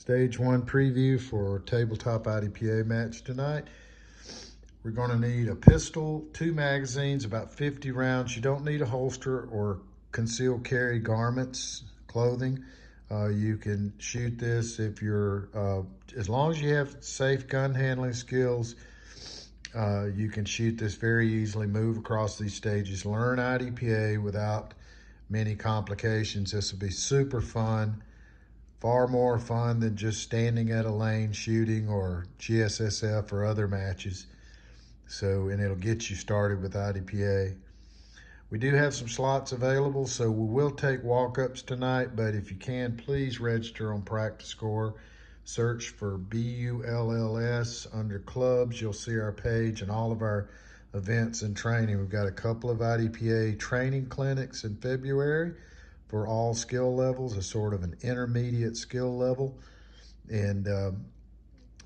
Stage 1 preview for Tabletop IDPA match tonight. We're going to need a pistol, 2 magazines, about 50 rounds. You don't need a holster or concealed carry garments, clothing. You can shoot this if you're, as long as you have safe gun handling skills, you can shoot this very easily, move across these stages, learn IDPA without many complications. This will be super fun. Far more fun than just standing at a lane shooting or GSSF or other matches. And it'll get you started with IDPA. We do have some slots available, so we will take walk-ups tonight, but if you can, please register on Practice Score. Search for BULLS under clubs. You'll see our page and all of our events and training. We've got a couple of IDPA training clinics in February for all skill levels, a sort of an intermediate skill level. And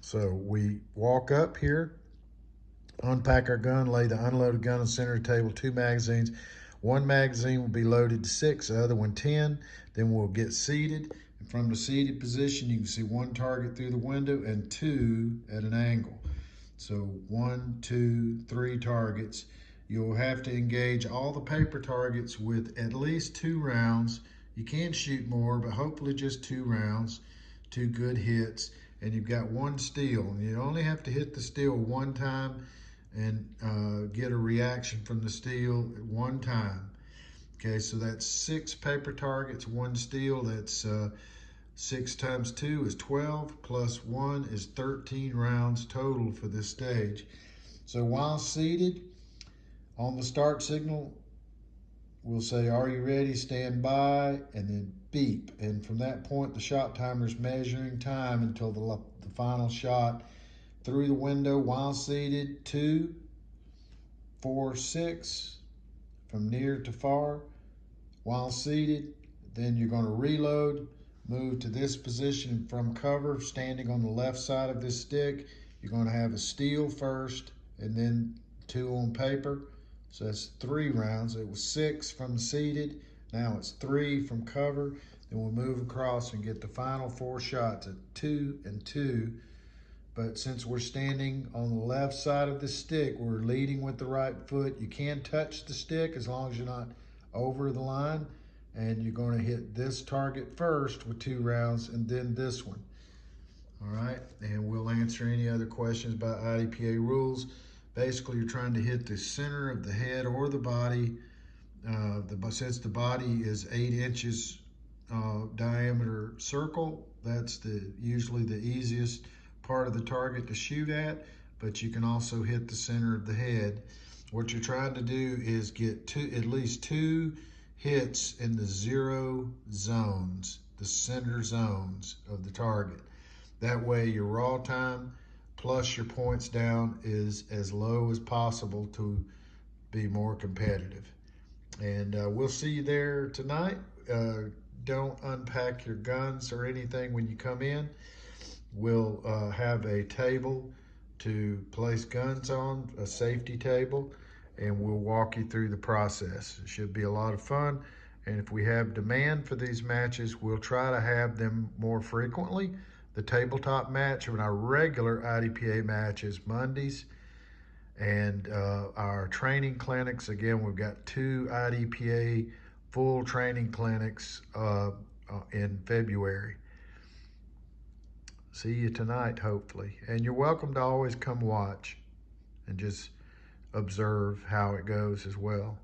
so we walk up here, unpack our gun, lay the unloaded gun on the center of the table, 2 magazines. 1 magazine will be loaded to 6, the other one 10. Then we'll get seated. And from the seated position, you can see 1 target through the window and 2 at an angle. So 1, 2, 3 targets. You'll have to engage all the paper targets with at least 2 rounds. You can shoot more, but hopefully just 2 rounds, 2 good hits. And you've got 1 steel. You only have to hit the steel 1 time and get a reaction from the steel 1 time. Okay, so that's 6 paper targets, 1 steel. That's 6 times 2 is 12, plus 1 is 13 rounds total for this stage. So while seated, on the start signal, we'll say, "Are you ready? Stand by," and then beep. And from that point, the shot timer is measuring time until the final shot through the window while seated. 2, 4, 6, from near to far, while seated. Then you're going to reload, move to this position from cover, standing on the left side of this stick. You're going to have a steel first, and then 2 on paper. So that's 3 rounds. It was 6 from seated. Now it's 3 from cover. Then we'll move across and get the final 4 shots at 2 and 2. But since we're standing on the left side of the stick, we're leading with the right foot. You can touch the stick as long as you're not over the line. And you're going to hit this target first with 2 rounds and then this one. All right, and we'll answer any other questions about IDPA rules. Basically, you're trying to hit the center of the head or the body. Since the body is 8 inches diameter circle, that's usually the easiest part of the target to shoot at, but you can also hit the center of the head. What you're trying to do is get at least 2 hits in the 0 zones, the center zones of the target. That way your raw time plus your points down is as low as possible to be more competitive. And we'll see you there tonight. Don't unpack your guns or anything when you come in. We'll have a table to place guns on, a safety table, and we'll walk you through the process. It should be a lot of fun. And if we have demand for these matches, we'll try to have them more frequently. The tabletop match and our regular IDPA match is Mondays. And our training clinics, again, we've got 2 IDPA full training clinics in February. See you tonight, hopefully. And you're welcome to always come watch and just observe how it goes as well.